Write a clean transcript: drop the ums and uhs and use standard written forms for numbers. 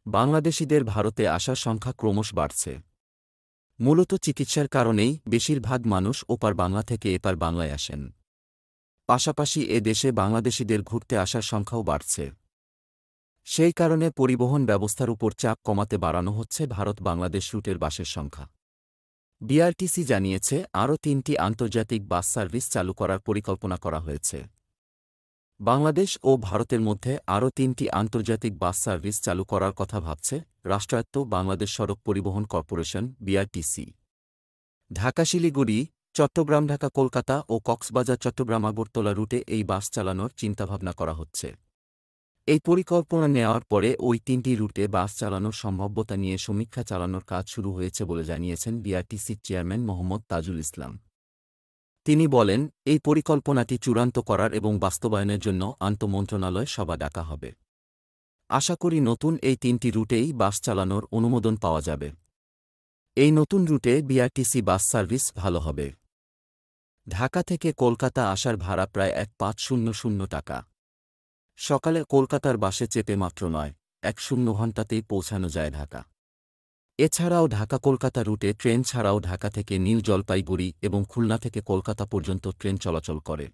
বাংলাদেশিদের ভারতে আসার সংখ্যা ক্রমশ বাড়ছে। মূলত চিকিৎসার কারণেই বেশিরভাগ মানুষ ওপার বাংলা থেকে এপার বাংলায় আসেন। পাশাপাশি এ দেশে বাংলাদেশিদের ঘুরতে আসার সংখ্যাও বাড়ছে। সেই কারণে পরিবহন ব্যবস্থার উপর চাপ কমাতে বাড়ানো হচ্ছে ভারত-বাংলাদেশ রুটের বাসের সংখ্যা। বিআরটিসি জানিয়েছে, আরও ৩টি আন্তর্জাতিক বাস সার্ভিস চালু করার পরিকল্পনা করা হয়েছে। বাংলাদেশ ও ভারতের মধ্যে আরও ৩টি আন্তর্জাতিক বাস সার্ভিস চালু করার কথা ভাবছে রাষ্ট্রায়ত্ত বাংলাদেশ সড়ক পরিবহন কর্পোরেশন বিআরটিসি। ঢাকা-শিলিগুড়ি, চট্টগ্রাম-ঢাকা-কলকাতা ও কক্সবাজার-চট্টগ্রাম-আগরতলা রুটে এই বাস চালানোর চিন্তাভাবনা করা হচ্ছে। এই পরিকল্পনা নেওয়ার পরে ওই ৩টি রুটে বাস চালানোর সম্ভাব্যতা নিয়ে সমীক্ষা চালানোর কাজ শুরু হয়েছে বলে জানিয়েছেন বিআরটিসির চেয়ারম্যান মোহাম্মদ তাজুল ইসলাম। তিনি বলেন, এই পরিকল্পনাটি চূড়ান্ত করার এবং বাস্তবায়নের জন্য আন্তঃমন্ত্রণালয় সভা ডাকা হবে। আশা করি নতুন এই ৩টি রুটেই বাস চালানোর অনুমোদন পাওয়া যাবে। এই নতুন রুটে বিআরটিসি বাস সার্ভিস ভালো হবে। ঢাকা থেকে কলকাতা আসার ভাড়া প্রায় ১,৫০০ টাকা। সকালে কলকাতার বাসে চেপে মাত্র ৯-১ ঘণ্টাতেই পৌঁছানো যায় ঢাকা। এছাড়াও ঢাকা-কলকাতা রুটে ট্রেন ছাড়াও ঢাকা থেকে নিউ জলপাইগুড়ি এবং খুলনা থেকে কলকাতা পর্যন্ত ট্রেন চলাচল করে।